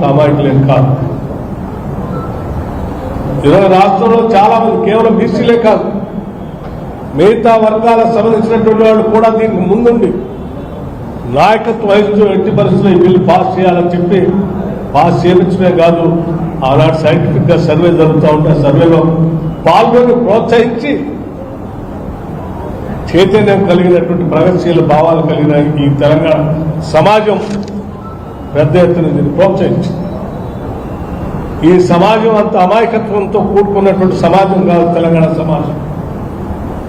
అంత అమాయకులేం కాదు. ఈరోజు రాష్ట్రంలో చాలా మంది కేవలం బీసీలే కాదు, మిగతా వర్గాలకు సంబంధించినటువంటి వాళ్ళు కూడా దీనికి ముందుండి నాయకత్వం వహిస్తూ ఎట్టి పరిస్థితుల్లో ఈ బిల్లు పాస్ చేయాలని చెప్పి పాస్ చేయించడమే కాదు, ఆనాడు సైంటిఫిక్గా సర్వే జరుగుతూ ఉంటే సర్వేలో పాల్గొని ప్రోత్సహించి చైతన్యం కలిగినటువంటి ప్రగతిశీల భావాలు కలిగిన ఈ తెలంగాణ సమాజం పెద్ద ఎత్తున దీన్ని ప్రోత్సహించింది. ఈ సమాజం అంత అమాయకత్వంతో కూడుకున్నటువంటి సమాజం కాదు తెలంగాణ సమాజం.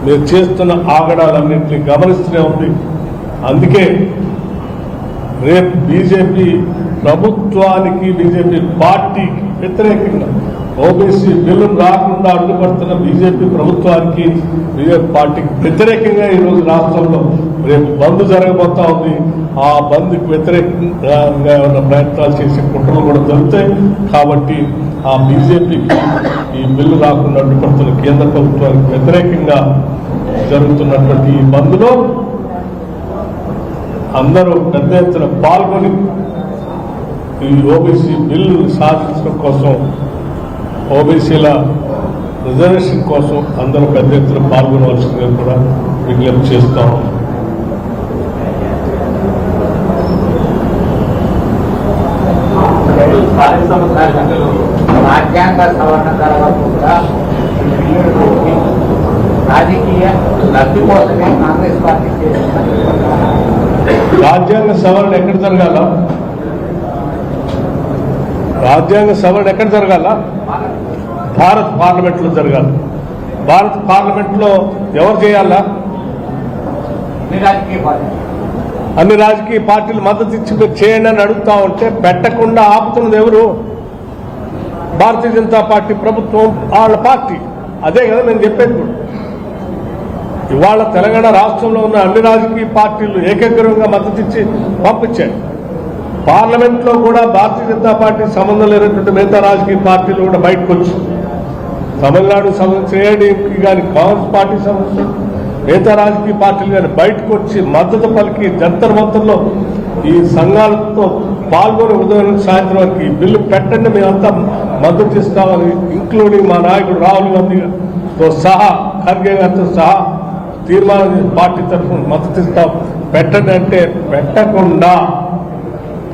మీరు చేస్తున్న ఆగడాలన్నింటినీ గమనిస్తూనే ఉంది. అందుకే రేపు బీజేపీ ప్రభుత్వానికి బీజేపీ పార్టీకి వ్యతిరేకంగా ఓబీసీ బిల్లును రాకుండా అడ్డుపడుతున్న బీజేపీ ప్రభుత్వానికి బీజేపీ పార్టీకి వ్యతిరేకంగా ఈరోజు రాష్ట్రంలో రేపు బంద్ జరగబోతా ఉంది. ఆ బంద్కి వ్యతిరేకంగా ఉన్న ప్రయత్నాలు చేసే కుట్రలు కూడా జరుగుతాయి. కాబట్టి ఆ బీజేపీకి ఈ బిల్లు రాకుండా అడ్డుపడుతున్న కేంద్ర ప్రభుత్వానికి వ్యతిరేకంగా జరుగుతున్నటువంటి ఈ బంద్లో అందరూ పెద్ద ఎత్తున పాల్గొని ఈ ఓబీసీ బిల్లు సాధించడం కోసం, ఓబీసీల రిజర్వేషన్ కోసం అందరూ పెద్ద ఎత్తున పాల్గొనవలసిందిగా కూడా విజ్ఞప్తి చేస్తాం. రాజ్యాంగ సవరణ తర్వాత కూడా రాజకీయ లబ్ధి కోసమే కాంగ్రెస్ పార్టీ రాజ్యాంగ సవరణ ఎక్కడ జరగాల? రాజ్యాంగ సవరణ ఎక్కడ జరగాల? భారత్ పార్లమెంట్లో జరగాలి. భారత్ పార్లమెంట్లో ఎవరు చేయాలా? అన్ని రాజకీయ పార్టీలు మద్దతు ఇచ్చి మీరు చేయండి అని అడుగుతా ఉంటే పెట్టకుండా ఆపుతున్నది ఎవరు? భారతీయ జనతా పార్టీ ప్రభుత్వం, వాళ్ళ పార్టీ. అదే కదా నేను చెప్పేది కూడా. ఇవాళ తెలంగాణ రాష్ట్రంలో ఉన్న అన్ని రాజకీయ పార్టీలు ఏకగ్రీవంగా మద్దతు ఇచ్చి పంపించాయి. పార్లమెంట్లో కూడా భారతీయ జనతా పార్టీ సంబంధం లేనటువంటి మిగతా రాజకీయ పార్టీలు కూడా బయటకు వచ్చి తమిళనాడుకు సంబంధించిన ఏఐడీఎంకి కానీ కాంగ్రెస్ పార్టీకి సంబంధించిన మిగతా రాజకీయ పార్టీలు కానీ బయటకు వచ్చి మద్దతు పలికి జంతర్ మంతర్లో ఈ సంఘాలతో పాల్గొని ఉదయం సాయంత్రం వరకు ఈ బిల్లు పెట్టండి, మేమంతా మద్దతు ఇస్తామని, ఇంక్లూడింగ్ మా నాయకుడు రాహుల్ గాంధీతో సహా, ఖర్గే గారితో సహా తీర్మానం పార్టీ తరఫున మద్దతు ఇస్తాం పెట్టండి అంటే పెట్టకుండా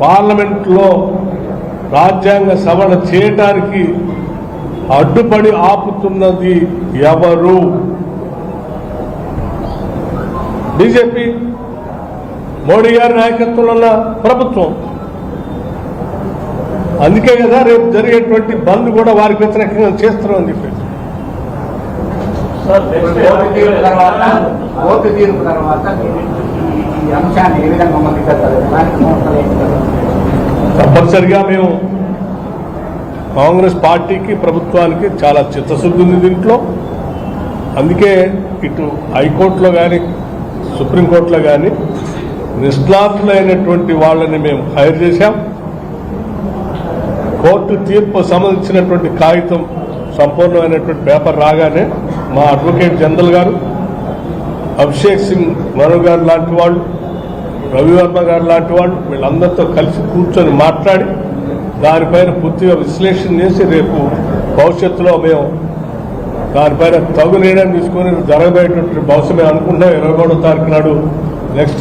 పార్లమెంట్లో రాజ్యాంగ సవరణ చేయడానికి అడ్డుపడి ఆపుతున్నది ఎవరు? బీజేపీ, మోడీ గారి నాయకత్వంలో ఉన్న ప్రభుత్వం. అందుకే కదా రేపు జరిగేటువంటి బంద్ కూడా వారికి వ్యతిరేకంగా చేస్తున్నామని చెప్పేసి. తప్పనిసరిగా మేము కాంగ్రెస్ పార్టీకి ప్రభుత్వానికి చాలా చిత్తశుద్ధి ఉంది దీంట్లో. అందుకే ఇటు హైకోర్టులో కానీ సుప్రీంకోర్టులో కానీ నిష్ణాతులైనటువంటి వాళ్ళని మేము హైర్ చేశాం. కోర్టు తీర్పు సంబంధించినటువంటి కాగితం సంపూర్ణమైనటువంటి పేపర్ రాగానే మా అడ్వకేట్ జనరల్ గారు, అభిషేక్ సింగ్ మను గారు లాంటి వాళ్ళు, రవివర్మ గారు లాంటి వాళ్ళు వీళ్ళందరితో కలిసి కూర్చొని మాట్లాడి దానిపైన పూర్తిగా విశ్లేషణ చేసి రేపు భవిష్యత్తులో మేము దానిపైన తగు నిర్ణయం తీసుకొని జరగబోయేటువంటి బహుశా మేము అనుకుంటాం 23వ తారీఖు నాడు నెక్స్ట్